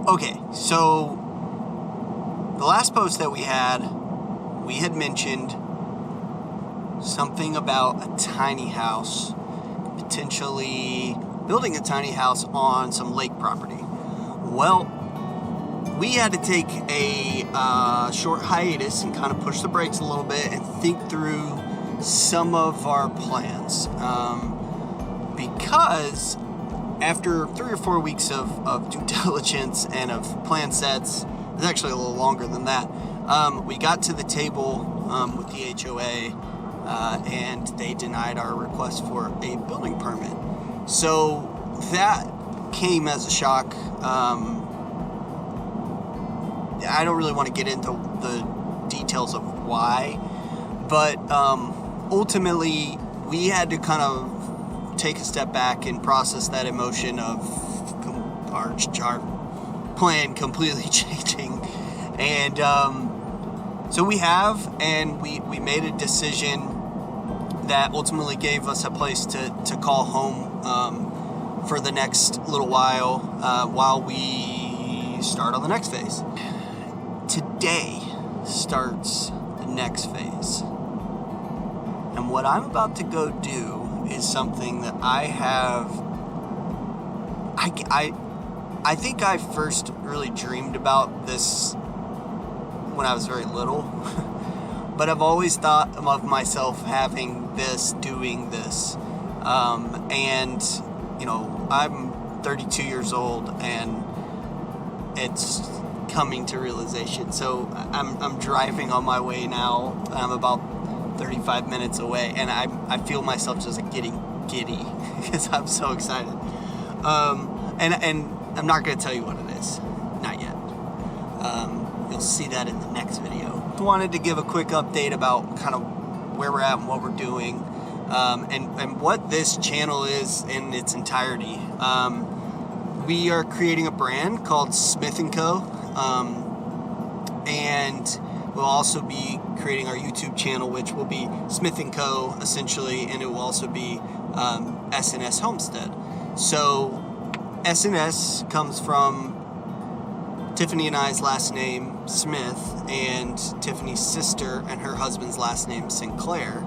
Okay, so the last post that we had mentioned something about a tiny house, potentially building a tiny house on some lake property. Well, we had to take a short hiatus and kind of push the brakes a little bit and think through some of our plans. Because after 3 or 4 weeks of due diligence and of plan sets, it's actually a little longer than that, we got to the table with the HOA and they denied our request for a building permit. So that came as a shock. I don't really want to get into the details of why, but ultimately we had to kind of take a step back and process that emotion of our plan completely changing. And so we have, and we made a decision that ultimately gave us a place to call home for the next little while we start on the next phase. Today starts the next phase. And what I'm about to go do is something that I think I first really dreamed about this when I was very little. But I've always thought of myself doing this. And, you know, I'm 32 years old and it's coming to realization. So I'm driving on my way now. I'm about 35 minutes away, and I feel myself just getting giddy because I'm so excited. And I'm not going to tell you what it is, not yet. You'll see that in the next video. Wanted to give a quick update about kind of where we're at and what we're doing, and what this channel is in its entirety. We are creating a brand called Smith&Co, and we'll also be creating our YouTube channel, which will be Smith&Co essentially, and it will also be S&S Homestead. So S&S comes from Tiffany and I's last name, Smith, and Tiffany's sister and her husband's last name, Sinclair.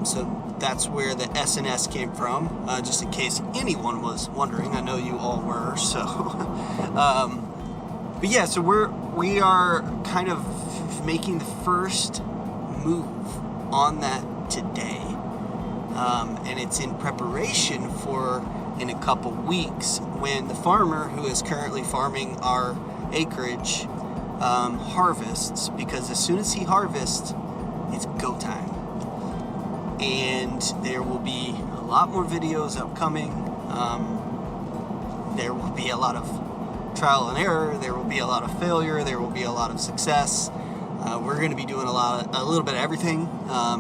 So that's where the S&S came from, just in case anyone was wondering. I know you all were, so. But yeah, so we are kind of making the first move on that today. And it's in preparation for in a couple weeks when the farmer who is currently farming our acreage harvests, because as soon as he harvests, it's go time. And there will be a lot more videos upcoming. There will be a lot of trial and error. There will be a lot of failure. There will be a lot of success. We're going to be doing a little bit of everything,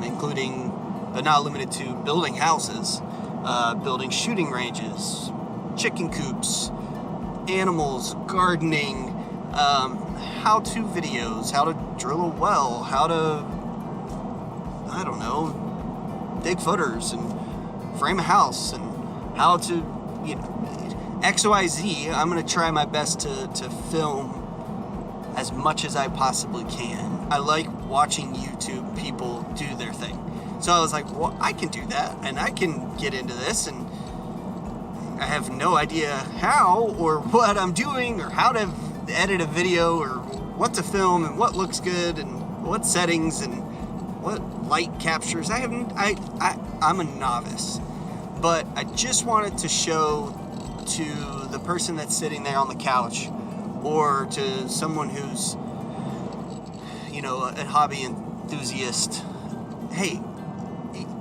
including, but not limited to, building houses, building shooting ranges, chicken coops, animals, gardening, how-to videos, how to drill a well, how to, I don't know, dig footers and frame a house, and how to, you know, XYZ. I'm going to try my best to film as much as I possibly can. I like watching YouTube people do their thing. So I was like, well, I can do that, and I can get into this, and I have no idea how or what I'm doing or how to edit a video or what to film and what looks good and what settings and what light captures. I'm a novice, but I just wanted to show to the person that's sitting there on the couch, or to someone who's, you know, a hobby enthusiast, hey,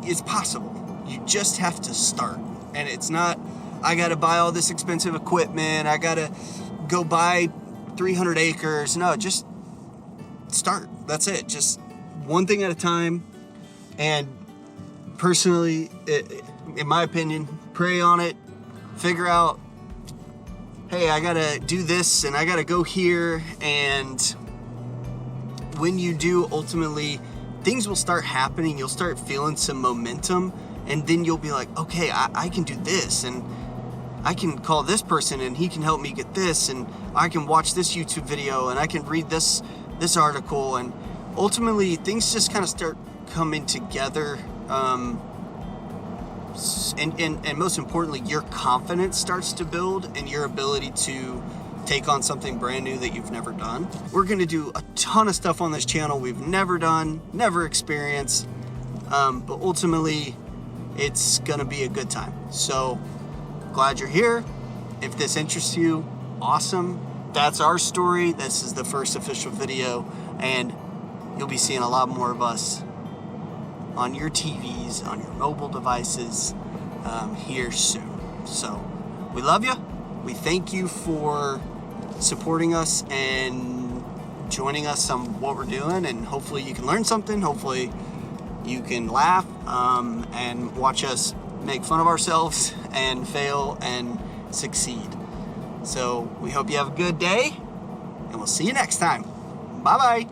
it's possible. You just have to start. And it's not, I gotta buy all this expensive equipment, I gotta go buy 300 acres. No, just start. That's it. Just one thing at a time. And personally, in my opinion, pray on it, figure out, hey, I gotta do this and I gotta go here. And when you do, ultimately, things will start happening. You'll start feeling some momentum, and then you'll be like, okay, I can do this. And I can call this person and he can help me get this, and I can watch this YouTube video, and I can read this article, and ultimately things just kind of start coming together. And most importantly, your confidence starts to build and your ability to take on something brand new that you've never done. We're gonna do a ton of stuff on this channel we've never done, never experienced, but ultimately it's gonna be a good time. So glad you're here. If this interests you, awesome. That's our story. This is the first official video, and you'll be seeing a lot more of us on your TVs, on your mobile devices, here soon. So we love you. We thank you for supporting us and joining us on what we're doing, and hopefully you can learn something. Hopefully you can laugh and watch us make fun of ourselves and fail and succeed. So we hope you have a good day, and we'll see you next time. Bye-bye.